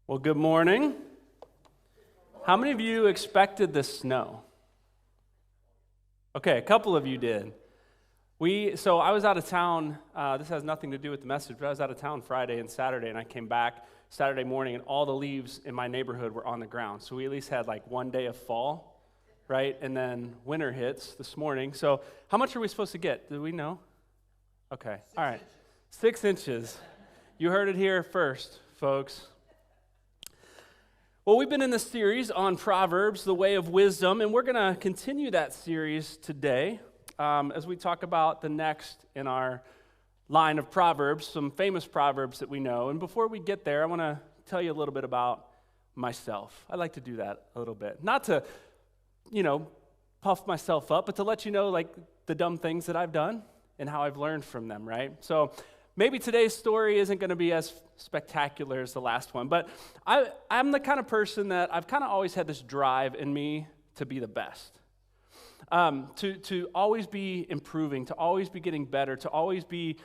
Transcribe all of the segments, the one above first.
Well, good morning. How many of you expected the snow? Okay, a couple of you did. So I was out of town. This has nothing to do with the message, but I was out of town Friday and Saturday, and I came back Saturday morning, and all the leaves in my neighborhood were on the ground. So we at least had like one day of fall, right? And then winter hits this morning. So how much are we supposed to get? Do we know? Okay, all right. 6 inches. You heard it here first, folks. Well, we've been in this series on Proverbs, the way of wisdom, and we're going to continue that series today as we talk about the next in our line of Proverbs, some famous Proverbs that we know. And before we get there, I want to tell you a little bit about myself. I like to do that a little bit. Not to, puff myself up, but to let you know, like, the dumb things that I've done and how I've learned from them, right? So maybe today's story isn't going to be as spectacular as the last one, but I'm the kind of person that I've kind of always had this drive in me to be the best, to always be improving, to always be getting better, to always be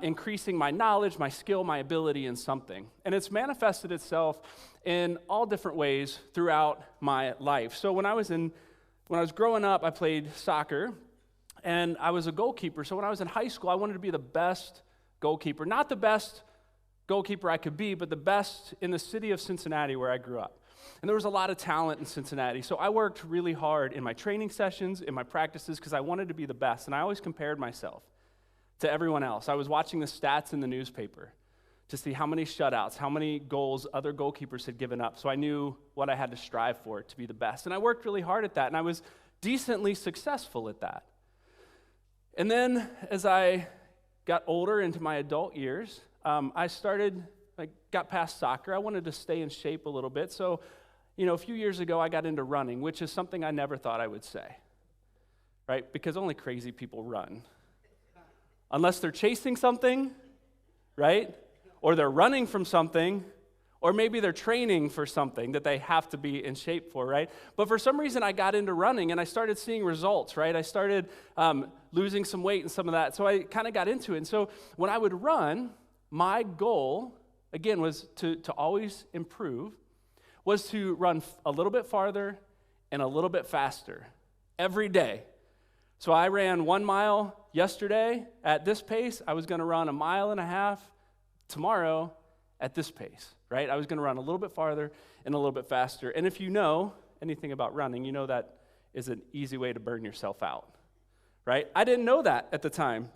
increasing my knowledge, my skill, my ability in something. And it's manifested itself in all different ways throughout my life. So when I was growing up, I played soccer, and I was a goalkeeper. So when I was in high school, I wanted to be the best goalkeeper. Not the best goalkeeper I could be, but the best in the city of Cincinnati where I grew up. And there was a lot of talent in Cincinnati. So I worked really hard in my training sessions, in my practices, because I wanted to be the best. And I always compared myself to everyone else. I was watching the stats in the newspaper to see how many shutouts, how many goals other goalkeepers had given up. So I knew what I had to strive for to be the best. And I worked really hard at that, and I was decently successful at that. And then as I got older into my adult years, I got past soccer. I wanted to stay in shape a little bit. So, a few years ago, I got into running, which is something I never thought I would say, right? Because only crazy people run. Unless they're chasing something, right? Or they're running from something, or maybe they're training for something that they have to be in shape for, right? But for some reason, I got into running, and I started seeing results, right? I started losing some weight and some of that, so I kind of got into it. And so when I would run, my goal, again, was to always improve, was to run a little bit farther and a little bit faster every day. So I ran 1 mile yesterday at this pace. I was going to run 1.5 miles tomorrow at this pace, right? I was going to run a little bit farther and a little bit faster. And if you know anything about running, you know that is an easy way to burn yourself out, right? I didn't know that at the time.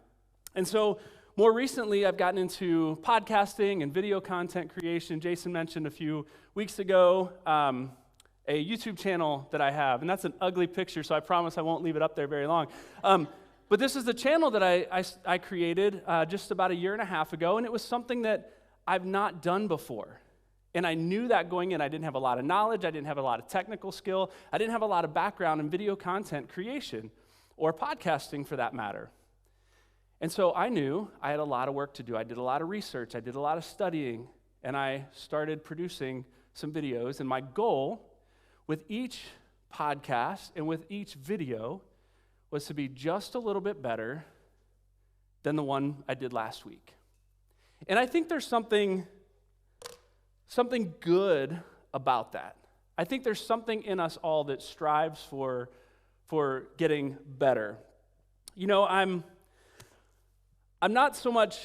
And so more recently, I've gotten into podcasting and video content creation. Jason mentioned a few weeks ago a YouTube channel that I have, and that's an ugly picture, so I promise I won't leave it up there very long. But this is the channel that I created just about 1.5 years ago, and it was something that I've not done before. And I knew that going in. I didn't have a lot of knowledge. I didn't have a lot of technical skill. I didn't have a lot of background in video content creation or podcasting for that matter. And so I knew I had a lot of work to do. I did a lot of research. I did a lot of studying. And I started producing some videos. And my goal with each podcast and with each video was to be just a little bit better than the one I did last week. And I think there's something good about that. I think there's something in us all that strives for getting better. I'm not so much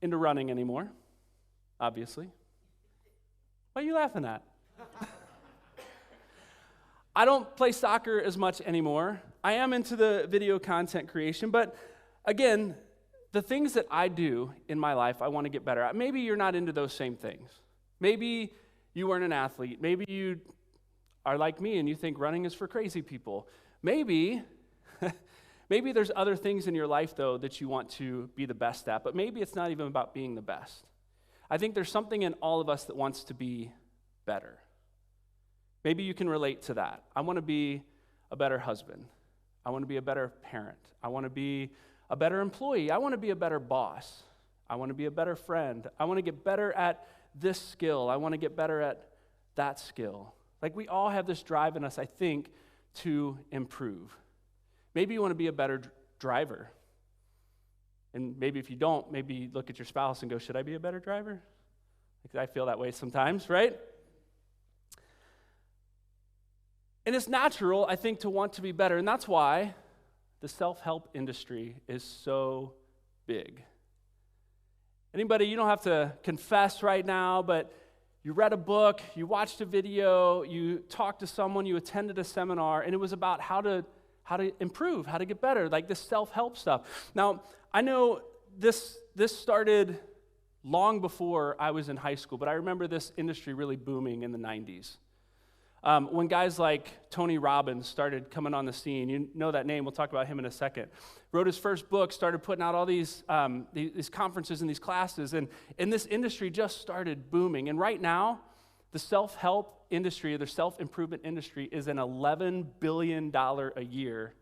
into running anymore, obviously. What are you laughing at? I don't play soccer as much anymore. I am into the video content creation, but again, the things that I do in my life, I want to get better at. Maybe you're not into those same things. Maybe you weren't an athlete. Maybe you are like me and you think running is for crazy people. Maybe there's other things in your life, though, that you want to be the best at, but maybe it's not even about being the best. I think there's something in all of us that wants to be better. Maybe you can relate to that. I want to be a better husband. I want to be a better parent. I want to be a better employee. I want to be a better boss. I want to be a better friend. I want to get better at this skill. I want to get better at that skill. Like, we all have this drive in us, I think, to improve. Maybe you want to be a better driver. And maybe if you don't, maybe look at your spouse and go, should I be a better driver? I feel that way sometimes, right? And it's natural, I think, to want to be better. And that's why the self-help industry is so big. Anybody, you don't have to confess right now, but you read a book, you watched a video, you talked to someone, you attended a seminar, and it was about how to improve, how to get better, like this self-help stuff. Now, I know this started long before I was in high school, but I remember this industry really booming in the 90s. When guys like Tony Robbins started coming on the scene, you know that name, we'll talk about him in a second, wrote his first book, started putting out all these conferences and these classes, and this industry just started booming. And right now, the self-help industry, the self-improvement industry is an $11 billion a year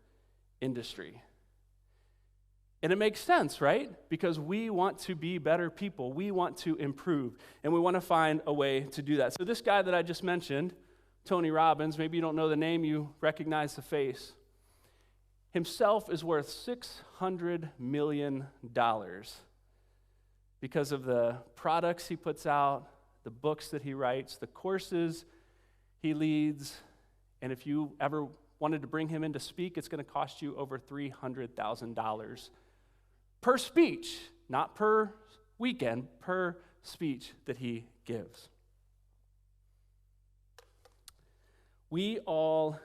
industry. And it makes sense, right? Because we want to be better people. We want to improve, and we want to find a way to do that. So this guy that I just mentioned, Tony Robbins, maybe you don't know the name, you recognize the face, himself is worth $600 million because of the products he puts out, the books that he writes, the courses he leads, and if you ever wanted to bring him in to speak, it's going to cost you over $300,000 per speech, not per weekend, per speech that he gives. We all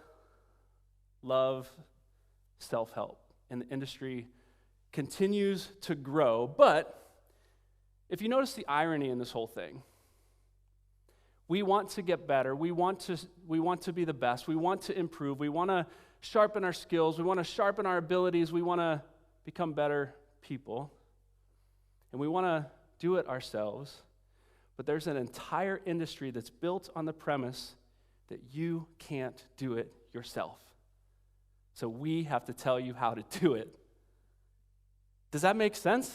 love self-help, and the industry continues to grow, but if you notice the irony in this whole thing, we want to get better, we want to be the best, we want to improve, we want to sharpen our skills, we want to sharpen our abilities, we want to become better people, and we want to do it ourselves, but there's an entire industry that's built on the premise that you can't do it yourself. So we have to tell you how to do it. Does that make sense?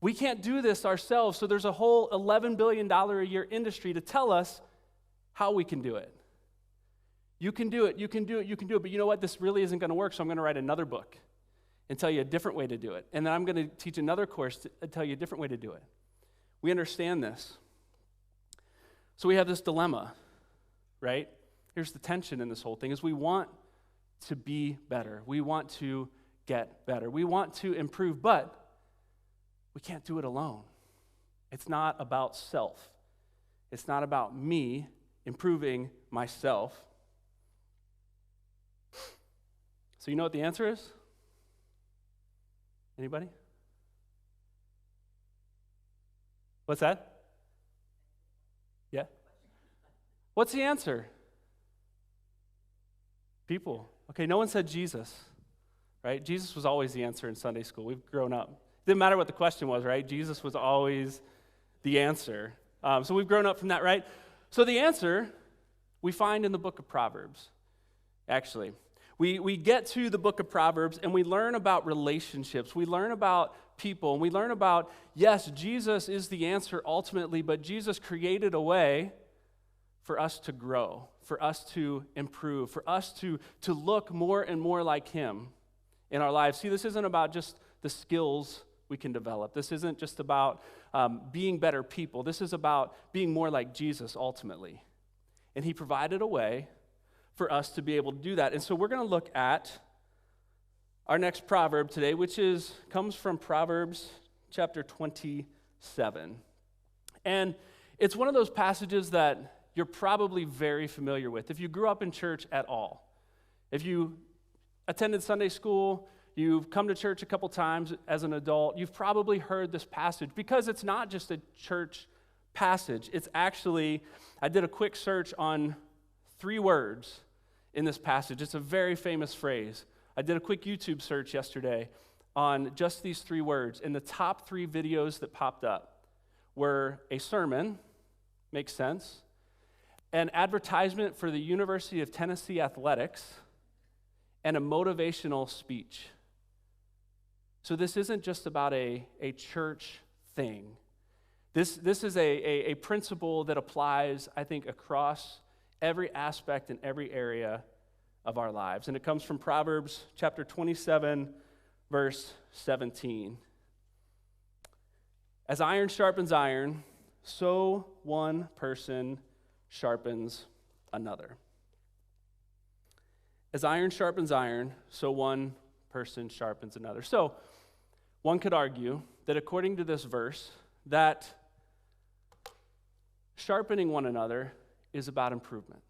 We can't do this ourselves, so there's a whole $11 billion a year industry to tell us how we can do it. You can do it, you can do it, you can do it, but you know what? This really isn't going to work, so I'm going to write another book and tell you a different way to do it. And then I'm going to teach another course to tell you a different way to do it. We understand this. So we have this dilemma, right? Here's the tension in this whole thing, is we want to be better. We want to get better. We want to improve, but we can't do it alone. It's not about self. It's not about me improving myself. So you know what the answer is? Anybody? What's that? Yeah? What's the answer? People. Okay, no one said Jesus, right? Jesus was always the answer in Sunday school. We've grown up. Didn't matter what the question was, right? Jesus was always the answer. So we've grown up from that, right? So the answer we find in the book of Proverbs, actually. We get to the book of Proverbs and we learn about relationships. We learn about people. And we learn about, yes, Jesus is the answer ultimately, but Jesus created a way for us to grow, for us to improve, for us to look more and more like him in our lives. See, this isn't about just the skills we can develop. This isn't just about being better people. This is about being more like Jesus ultimately. And he provided a way for us to be able to do that. And so we're going to look at our next proverb today, which comes from Proverbs Chapter 27. And it's one of those passages that you're probably very familiar with if you grew up in church at all. If you attended Sunday school, you've come to church a couple times as an adult, you've probably heard this passage because it's not just a church passage. It's actually, I did a quick search on 3 words in this passage. It's a very famous phrase. I did a quick YouTube search yesterday on just these 3 words, and the top 3 videos that popped up were a sermon, makes sense, an advertisement for the University of Tennessee Athletics, and a motivational speech. So this isn't just about a church thing. This is a principle that applies, I think, across every aspect and every area of our lives. And it comes from Proverbs chapter 27, verse 17. As iron sharpens iron, so one person sharpens another. As iron sharpens iron, so one person sharpens another. So one could argue that according to this verse, that sharpening one another is about improvement,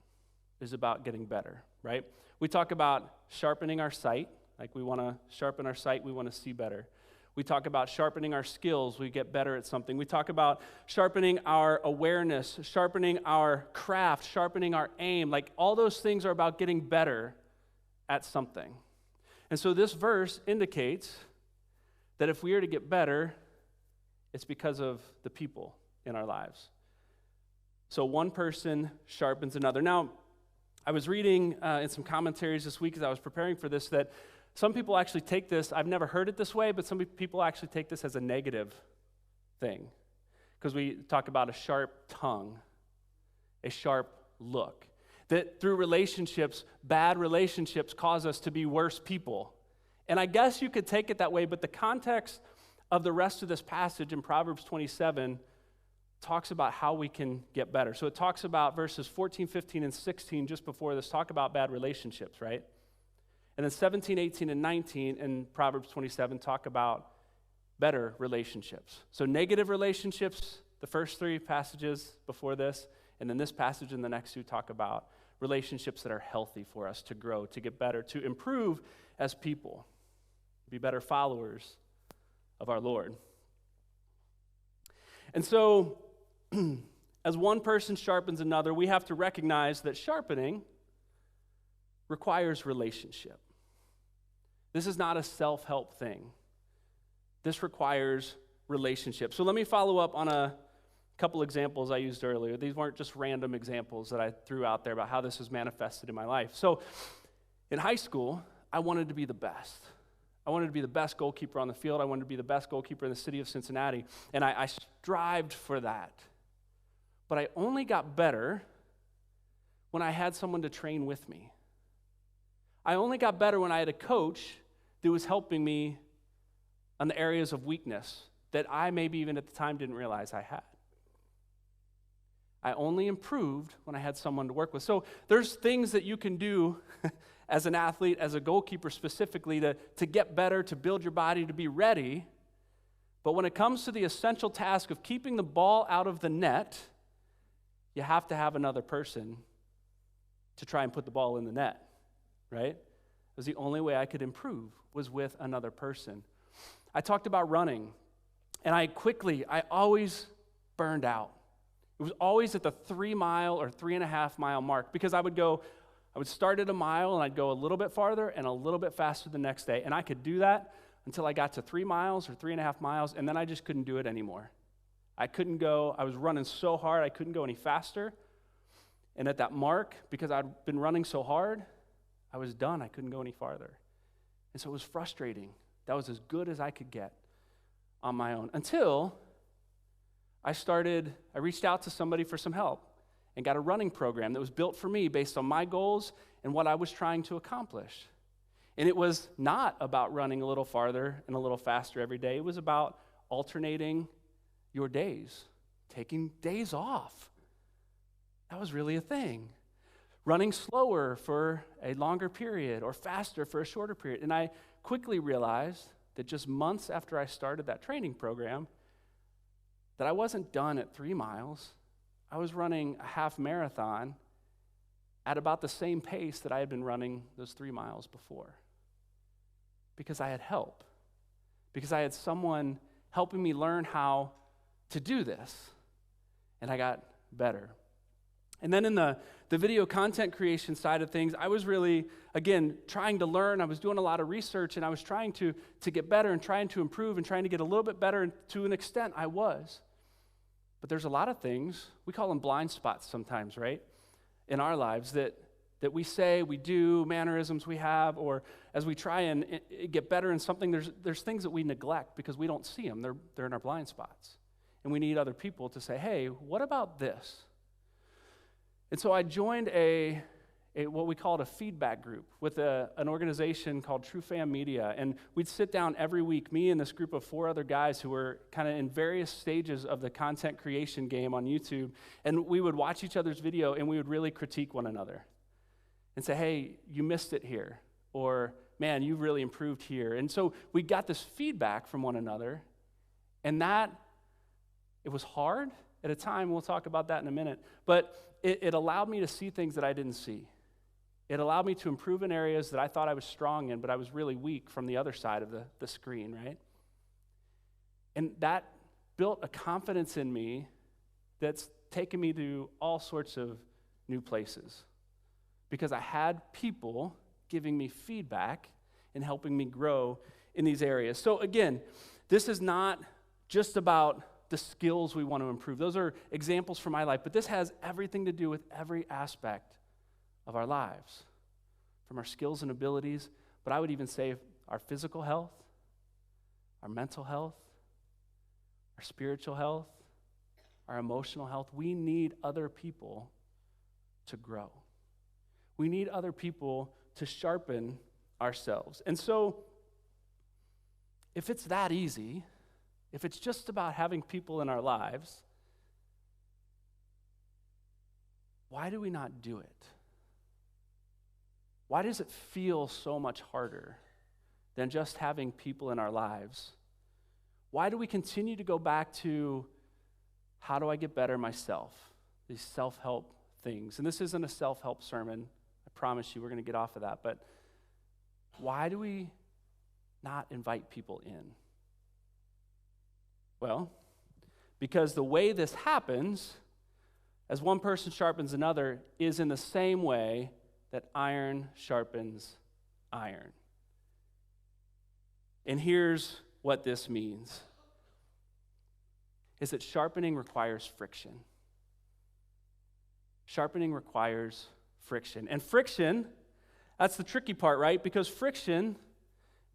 is about getting better, right? We talk about sharpening our sight, like we want to sharpen our sight, we want to see better. We talk about sharpening our skills, we get better at something. We talk about sharpening our awareness, sharpening our craft, sharpening our aim. Like all those things are about getting better at something. And so this verse indicates that if we are to get better, it's because of the people in our lives. So one person sharpens another. Now, I was reading in some commentaries this week as I was preparing for this that some people actually take this, I've never heard it this way, but some people actually take this as a negative thing. Because we talk about a sharp tongue, a sharp look. That through relationships, bad relationships cause us to be worse people. And I guess you could take it that way, but the context of the rest of this passage in Proverbs 27 talks about how we can get better. So it talks about verses 14, 15, and 16 just before this, talk about bad relationships, right? And then 17, 18, and 19 in Proverbs 27 talk about better relationships. So negative relationships, the first three passages before this, and then this passage and the next two talk about relationships that are healthy for us to grow, to get better, to improve as people, be better followers of our Lord. And so, as one person sharpens another, we have to recognize that sharpening requires relationship. This is not a self-help thing. This requires relationship. So let me follow up on a couple examples I used earlier. These weren't just random examples that I threw out there about how this is manifested in my life. So in high school, I wanted to be the best. I wanted to be the best goalkeeper on the field. I wanted to be the best goalkeeper in the city of Cincinnati. And I strived for that. But I only got better when I had someone to train with me. I only got better when I had a coach that was helping me on the areas of weakness that I maybe even at the time didn't realize I had. I only improved when I had someone to work with. So there's things that you can do as an athlete, as a goalkeeper specifically, to get better, to build your body, to be ready. But when it comes to the essential task of keeping the ball out of the net, you have to have another person to try and put the ball in the net, right? It was the only way I could improve was with another person. I talked about running, and I always burned out. It was always at the 3 mile or 3.5 mile mark because I would start at a mile and I'd go a little bit farther and a little bit faster the next day. And I could do that until I got to 3 miles or 3.5 miles, and then I just couldn't do it anymore. I was running so hard, I couldn't go any faster. And at that mark, because I'd been running so hard, I was done. I couldn't go any farther. And so it was frustrating. That was as good as I could get on my own until I reached out to somebody for some help and got a running program that was built for me based on my goals and what I was trying to accomplish. And it was not about running a little farther and a little faster every day. It was about alternating your days, taking days off. That was really a thing. Running slower for a longer period or faster for a shorter period. And I quickly realized that just months after I started that training program, that I wasn't done at 3 miles. I was running a half marathon at about the same pace that I had been running those 3 miles before. Because I had help. Because I had someone helping me learn how to do this. And I got better. And then in the video content creation side of things, I was really, again, trying to learn. I was doing a lot of research, and I was trying to get better and trying to improve and trying to get a little bit better, and to an extent I was. But there's a lot of things, we call them blind spots sometimes, right, in our lives that we say, we do, mannerisms we have, or as we try and get better in something, there's things that we neglect because we don't see them. They're in our blind spots. And we need other people to say, hey, what about this? And so I joined a what we called a feedback group with an organization called True Fam Media. And we'd sit down every week, me and this group of 4 other guys who were kind of in various stages of the content creation game on YouTube. And we would watch each other's video, and we would really critique one another and say, hey, you missed it here, or man, you really improved here. And so we got this feedback from one another, and that, it was hard at a time. We'll talk about that in a minute, but it allowed me to see things that I didn't see. It allowed me to improve in areas that I thought I was strong in, but I was really weak from the other side of the screen, right? And that built a confidence in me that's taken me to all sorts of new places because I had people giving me feedback and helping me grow in these areas. So again, this is not just about the skills we want to improve. Those are examples from my life, but this has everything to do with every aspect of our lives, from our skills and abilities, but I would even say our physical health, our mental health, our spiritual health, our emotional health. We need other people to grow. We need other people to sharpen ourselves. And so, if it's that easy, if it's just about having people in our lives, why do we not do it? Why does it feel so much harder than just having people in our lives? Why do we continue to go back to, how do I get better myself? These self-help things. And this isn't a self-help sermon. I promise you we're going to get off of that. But why do we not invite people in? Well, because the way this happens, as one person sharpens another, is in the same way that iron sharpens iron. And here's what this means, is that sharpening requires friction. Sharpening requires friction. And friction, that's the tricky part, right? Because friction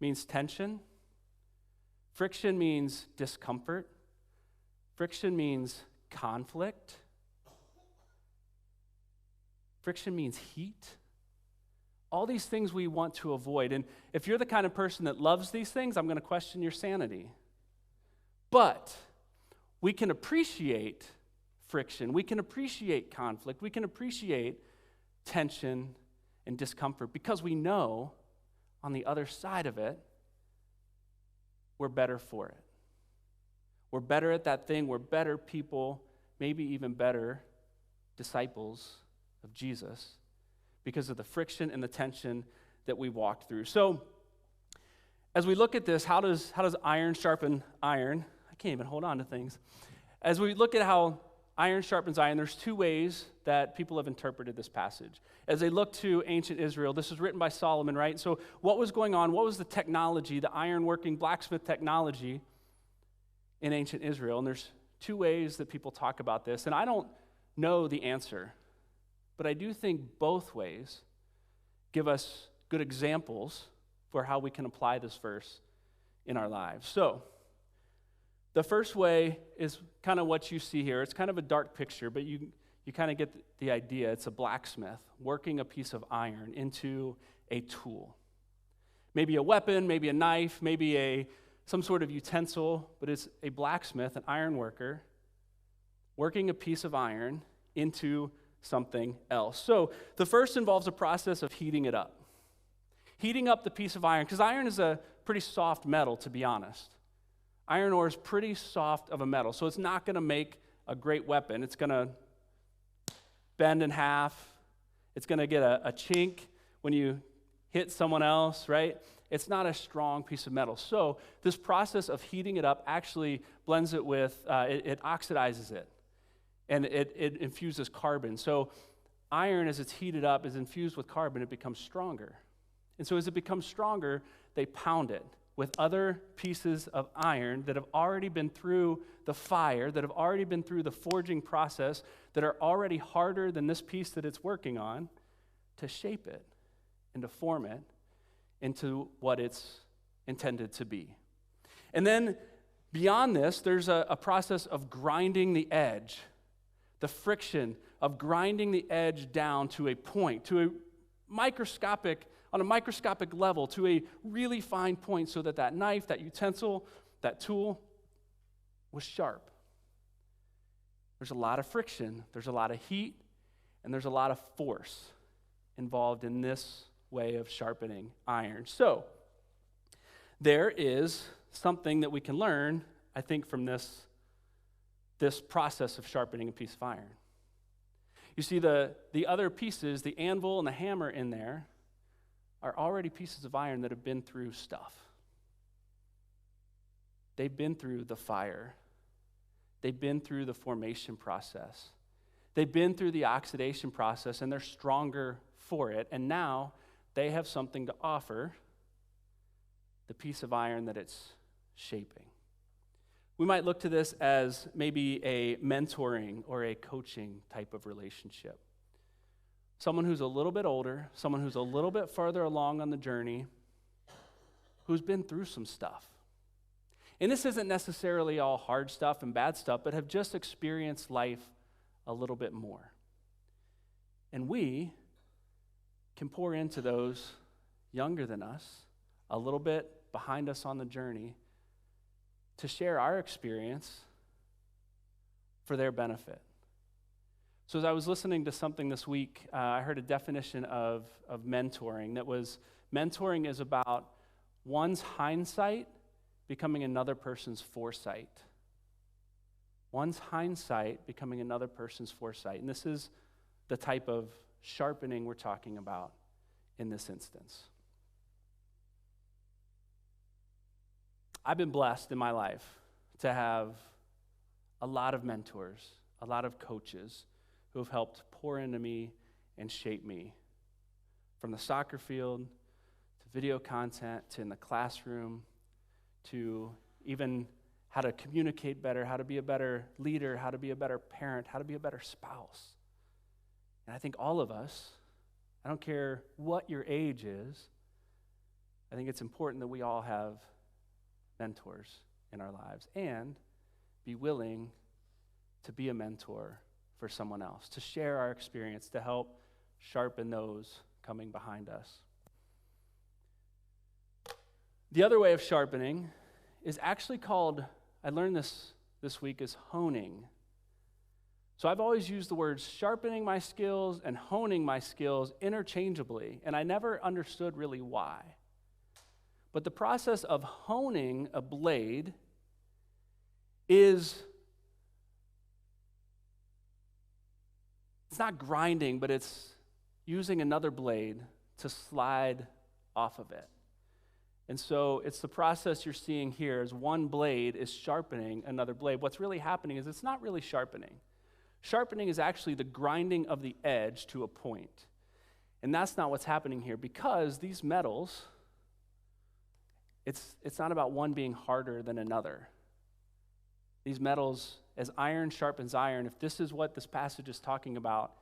means tension. Friction means discomfort. Friction means conflict. Friction means heat. All these things we want to avoid. And if you're the kind of person that loves these things, I'm going to question your sanity. But we can appreciate friction. We can appreciate conflict. We can appreciate tension and discomfort because we know on the other side of it, we're better for it. We're better at that thing. We're better people, maybe even better disciples of Jesus because of the friction and the tension that we walked through. So as we look at this, how does iron sharpen iron? I can't even hold on to things. As we look at how iron sharpens iron, there's two ways that people have interpreted this passage. As they look to ancient Israel, this was written by Solomon, right? So what was going on? What was the technology, the iron-working blacksmith technology in ancient Israel? And there's two ways that people talk about this. And I don't know the answer, but I do think both ways give us good examples for how we can apply this verse in our lives. So the first way is kind of what you see here. It's kind of a dark picture, but you kind of get the idea. It's a blacksmith working a piece of iron into a tool. Maybe a weapon, maybe a knife, maybe some sort of utensil, but it's a blacksmith, an iron worker, working a piece of iron into something else. So the first involves a process of heating it up. Heating up the piece of iron, because iron is a pretty soft metal, to be honest. Iron ore is pretty soft of a metal, so it's not going to make a great weapon. It's going to bend in half. It's going to get a chink when you hit someone else, right? It's not a strong piece of metal. So this process of heating it up actually blends it with, it oxidizes it, and it infuses carbon. So iron, as it's heated up, is infused with carbon. It becomes stronger. And so as it becomes stronger, they pound it with other pieces of iron that have already been through the fire, that have already been through the forging process, that are already harder than this piece that it's working on, to shape it and to form it into what it's intended to be. And then beyond this, there's a process of grinding the edge, the friction of grinding the edge down to a point, to a microscopic level, to a really fine point, so that knife, that utensil, that tool was sharp. There's a lot of friction, there's a lot of heat, and there's a lot of force involved in this way of sharpening iron. So, there is something that we can learn, I think, from this process of sharpening a piece of iron. You see, the other pieces, the anvil and the hammer in there, are already pieces of iron that have been through stuff. They've been through the fire. They've been through the formation process. They've been through the oxidation process, and they're stronger for it. And now they have something to offer the piece of iron that it's shaping. We might look to this as maybe a mentoring or a coaching type of relationship. Someone who's a little bit older, someone who's a little bit farther along on the journey, who's been through some stuff. And this isn't necessarily all hard stuff and bad stuff, but have just experienced life a little bit more. And we can pour into those younger than us, a little bit behind us on the journey, to share our experience for their benefit. So as I was listening to something this week, I heard a definition of mentoring that was, mentoring is about one's hindsight becoming another person's foresight. One's hindsight becoming another person's foresight. And this is the type of sharpening we're talking about in this instance. I've been blessed in my life to have a lot of mentors, a lot of coaches who have helped pour into me and shape me. From the soccer field, to video content, to in the classroom, to even how to communicate better, how to be a better leader, how to be a better parent, how to be a better spouse. And I think all of us, I don't care what your age is, I think it's important that we all have mentors in our lives and be willing to be a mentor for someone else, to share our experience, to help sharpen those coming behind us. The other way of sharpening is actually called, I learned this week, is honing. So I've always used the words sharpening my skills and honing my skills interchangeably, and I never understood really why. But the process of honing a blade is, it's not grinding, but it's using another blade to slide off of it. And so it's the process you're seeing here is one blade is sharpening another blade. What's really happening is it's not really sharpening. Sharpening is actually the grinding of the edge to a point. And that's not what's happening here, because these metals, it's not about one being harder than another. These metals, as iron sharpens iron, if this is what this passage is talking about,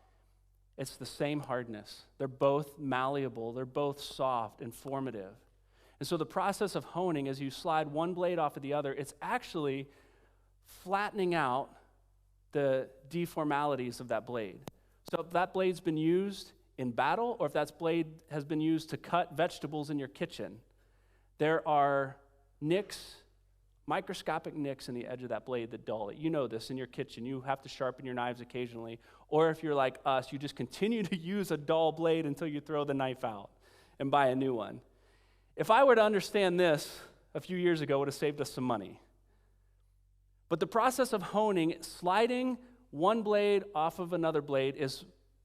it's the same hardness. They're both malleable. They're both soft and formative. And so the process of honing, as you slide one blade off of the other, it's actually flattening out the deformalities of that blade. So if that blade's been used in battle, or if that blade has been used to cut vegetables in your kitchen, there are nicks, microscopic nicks in the edge of that blade that dull it. You know this in your kitchen. You have to sharpen your knives occasionally. Or if you're like us, you just continue to use a dull blade until you throw the knife out and buy a new one. If I were to understand this a few years ago, it would have saved us some money. But the process of honing, sliding one blade off of another blade, is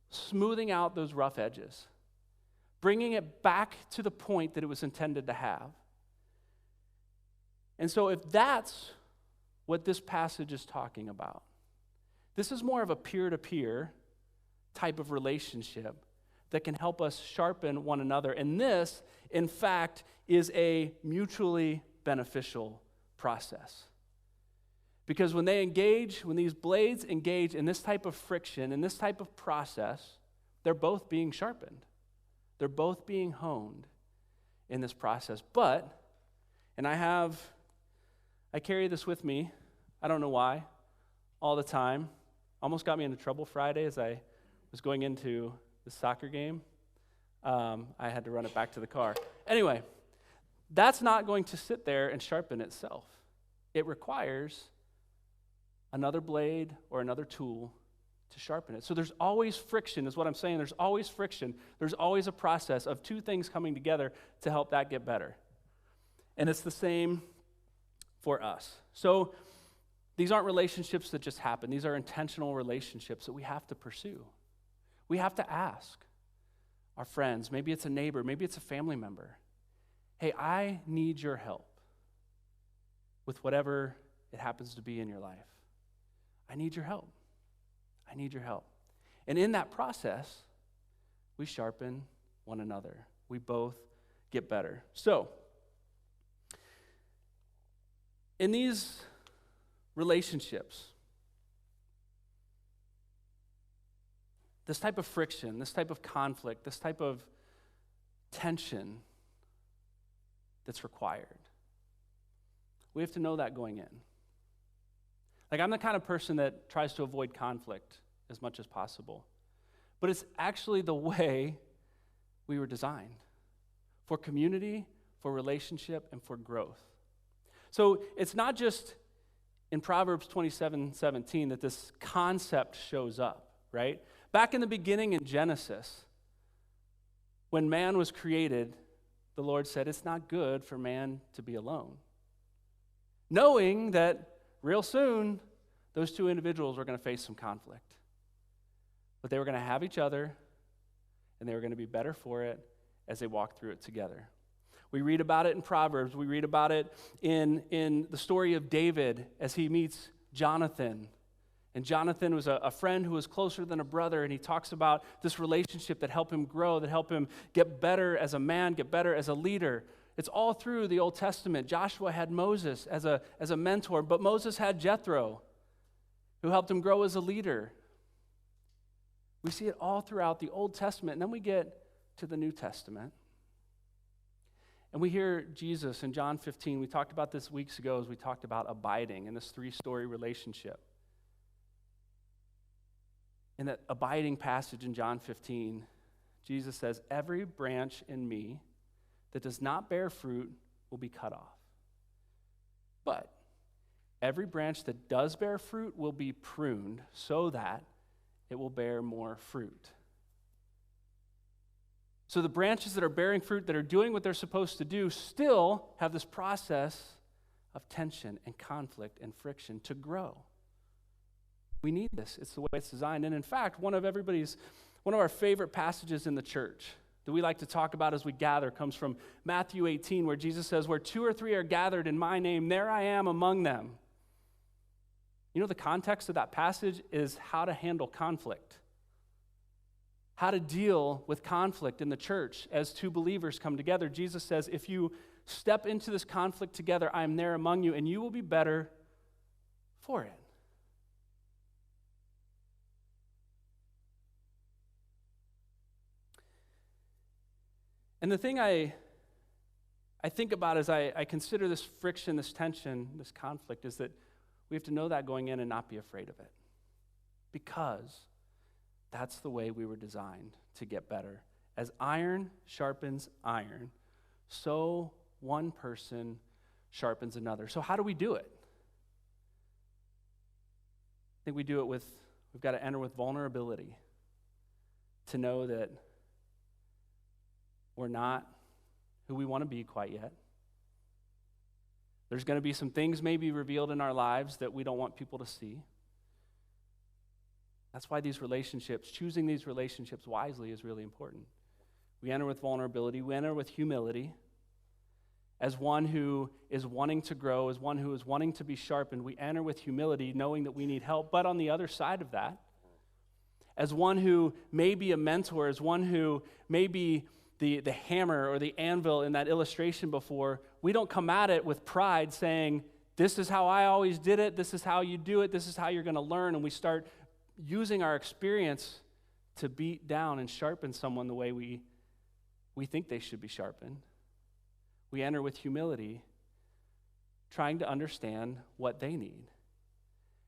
smoothing out those rough edges, bringing it back to the point that it was intended to have. And so if that's what this passage is talking about, this is more of a peer-to-peer type of relationship that can help us sharpen one another. And this, in fact, is a mutually beneficial process. Because when these blades engage in this type of friction, in this type of process, they're both being sharpened. They're both being honed in this process. But, and I carry this with me, I don't know why, all the time. Almost got me into trouble Friday as I was going into the soccer game. I had to run it back to the car. Anyway, that's not going to sit there and sharpen itself. It requires another blade or another tool to sharpen it. So there's always friction, is what I'm saying. There's always friction. There's always a process of two things coming together to help that get better. And it's the same for us. So these aren't relationships that just happen. These are intentional relationships that we have to pursue. We have to ask our friends, maybe it's a neighbor, maybe it's a family member, hey, I need your help with whatever it happens to be in your life. I need your help. I need your help. And in that process, we sharpen one another. We both get better. So, in these relationships, this type of friction, this type of conflict, this type of tension that's required, we have to know that going in. Like, I'm the kind of person that tries to avoid conflict as much as possible. But it's actually the way we were designed for community, for relationship, and for growth. So it's not just in Proverbs 27:17 that this concept shows up, right? Back in the beginning in Genesis, when man was created, the Lord said, it's not good for man to be alone. Knowing that real soon, those two individuals were going to face some conflict. But they were going to have each other, and they were going to be better for it as they walked through it together. We read about it in Proverbs. We read about it in the story of David as he meets Jonathan. And Jonathan was a friend who was closer than a brother, and he talks about this relationship that helped him grow, that helped him get better as a man, get better as a leader. It's all through the Old Testament. Joshua had Moses as a mentor, but Moses had Jethro, who helped him grow as a leader. We see it all throughout the Old Testament, and then we get to the New Testament. And we hear Jesus in John 15. We talked about this weeks ago as we talked about abiding in this three-story relationship. In that abiding passage in John 15, Jesus says, every branch in me that does not bear fruit will be cut off. But every branch that does bear fruit will be pruned so that it will bear more fruit. So the branches that are bearing fruit, that are doing what they're supposed to do, still have this process of tension and conflict and friction to grow. We need this. It's the way it's designed. And in fact, one of our favorite passages in the church that we like to talk about as we gather comes from Matthew 18, where Jesus says, where two or three are gathered in my name, there I am among them. You know, the context of that passage is how to handle conflict, how to deal with conflict in the church as two believers come together. Jesus says, if you step into this conflict together, I am there among you, and you will be better for it. And the thing I think about as I consider this friction, this tension, this conflict, is that we have to know that going in and not be afraid of it. Because that's the way we were designed to get better. As iron sharpens iron, so one person sharpens another. So how do we do it? I think we do it we've got to enter with vulnerability to know that we're not who we want to be quite yet. There's going to be some things maybe revealed in our lives that we don't want people to see. That's why these relationships, choosing these relationships wisely is really important. We enter with vulnerability. We enter with humility. As one who is wanting to grow, as one who is wanting to be sharpened, we enter with humility, knowing that we need help. But on the other side of that, as one who may be a mentor, as one who may be the hammer or the anvil in that illustration before, we don't come at it with pride saying, this is how I always did it, this is how you do it, this is how you're going to learn, and we start using our experience to beat down and sharpen someone the way we think they should be sharpened. We enter with humility, trying to understand what they need.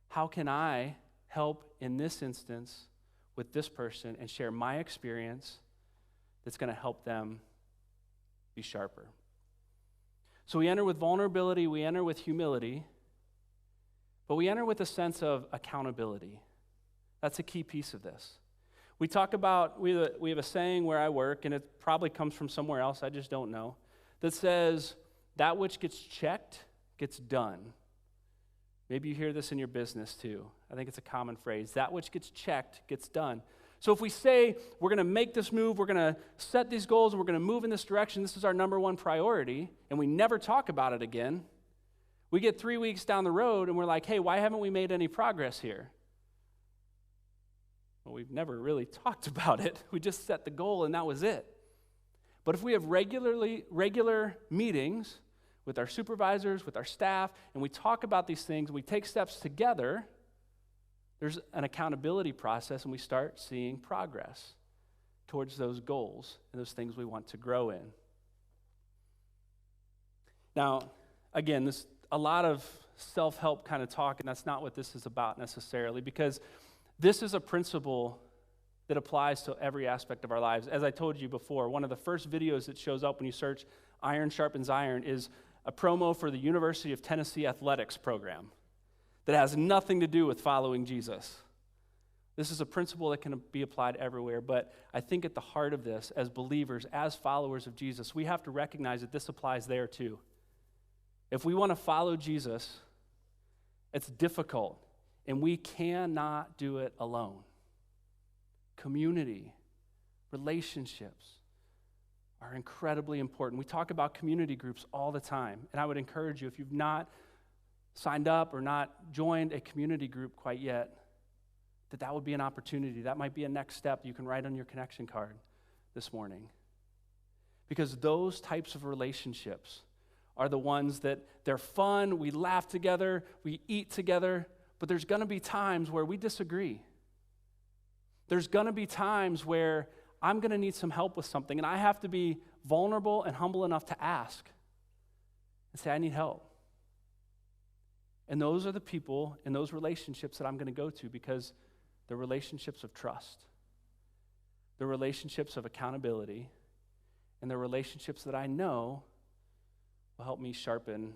How can I help in this instance with this person and share my experience that's going to help them be sharper? So we enter with vulnerability, we enter with humility, but we enter with a sense of accountability. That's a key piece of this. We talk about, we have a saying where I work, and it probably comes from somewhere else, I just don't know, that says, that which gets checked gets done. Maybe you hear this in your business too. I think it's a common phrase. That which gets checked gets done. So if we say we're going to make this move, we're going to set these goals, and we're going to move in this direction, this is our number one priority, and we never talk about it again, we get 3 weeks down the road and we're like, hey, why haven't we made any progress here? Well, we've never really talked about it. We just set the goal and that was it. But if we have regular meetings with our supervisors, with our staff, and we talk about these things, and we take steps together, there's an accountability process, and we start seeing progress towards those goals and those things we want to grow in. Now, again, this a lot of self-help kind of talk, and that's not what this is about necessarily, because this is a principle that applies to every aspect of our lives. As I told you before, one of the first videos that shows up when you search Iron Sharpens Iron is a promo for the University of Tennessee athletics program that has nothing to do with following Jesus. This is a principle that can be applied everywhere, but I think at the heart of this, as believers, as followers of Jesus, we have to recognize that this applies there too. If we want to follow Jesus, it's difficult, and we cannot do it alone. Community, relationships are incredibly important. We talk about community groups all the time, and I would encourage you, if you've not signed up or not joined a community group quite yet, that would be an opportunity. That might be a next step you can write on your connection card this morning. Because those types of relationships are the ones that they're fun, we laugh together, we eat together, but there's going to be times where we disagree. There's going to be times where I'm going to need some help with something, and I have to be vulnerable and humble enough to ask and say, I need help. And those are the people in those relationships that I'm going to go to, because they're relationships of trust. They're relationships of accountability, and they're relationships that I know will help me sharpen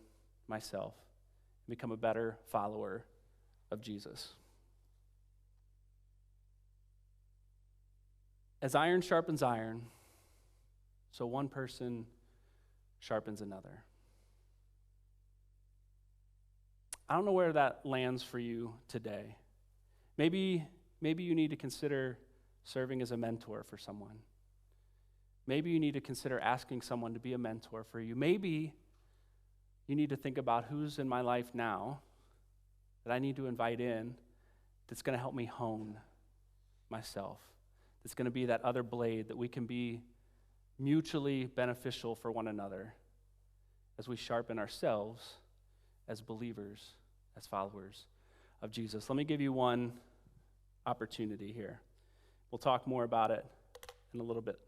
myself and become a better follower of Jesus. As iron sharpens iron, so one person sharpens another. I don't know where that lands for you today. Maybe you need to consider serving as a mentor for someone. Maybe you need to consider asking someone to be a mentor for you. Maybe you need to think about who's in my life now that I need to invite in that's going to help me hone myself. That's going to be that other blade that we can be mutually beneficial for one another as we sharpen ourselves as believers, as followers of Jesus. Let me give you one opportunity here. We'll talk more about it in a little bit.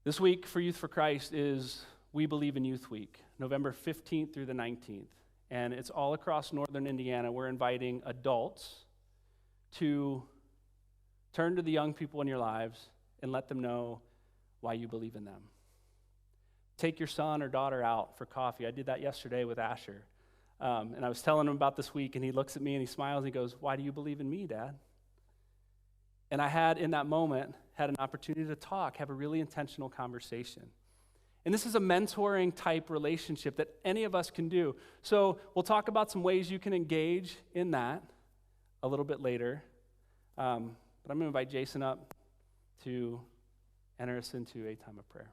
This week for Youth for Christ is We Believe in Youth Week, November 15th through the 19th. And it's all across northern Indiana. We're inviting adults to turn to the young people in your lives and let them know why you believe in them. Take your son or daughter out for coffee. I did that yesterday with Asher. And I was telling him about this week, and he looks at me and he smiles and he goes, "Why do you believe in me, Dad?" And I had, in that moment, had an opportunity to talk, have a really intentional conversation. And this is a mentoring type relationship that any of us can do. So we'll talk about some ways you can engage in that a little bit later. But I'm going to invite Jason up to enter us into a time of prayer.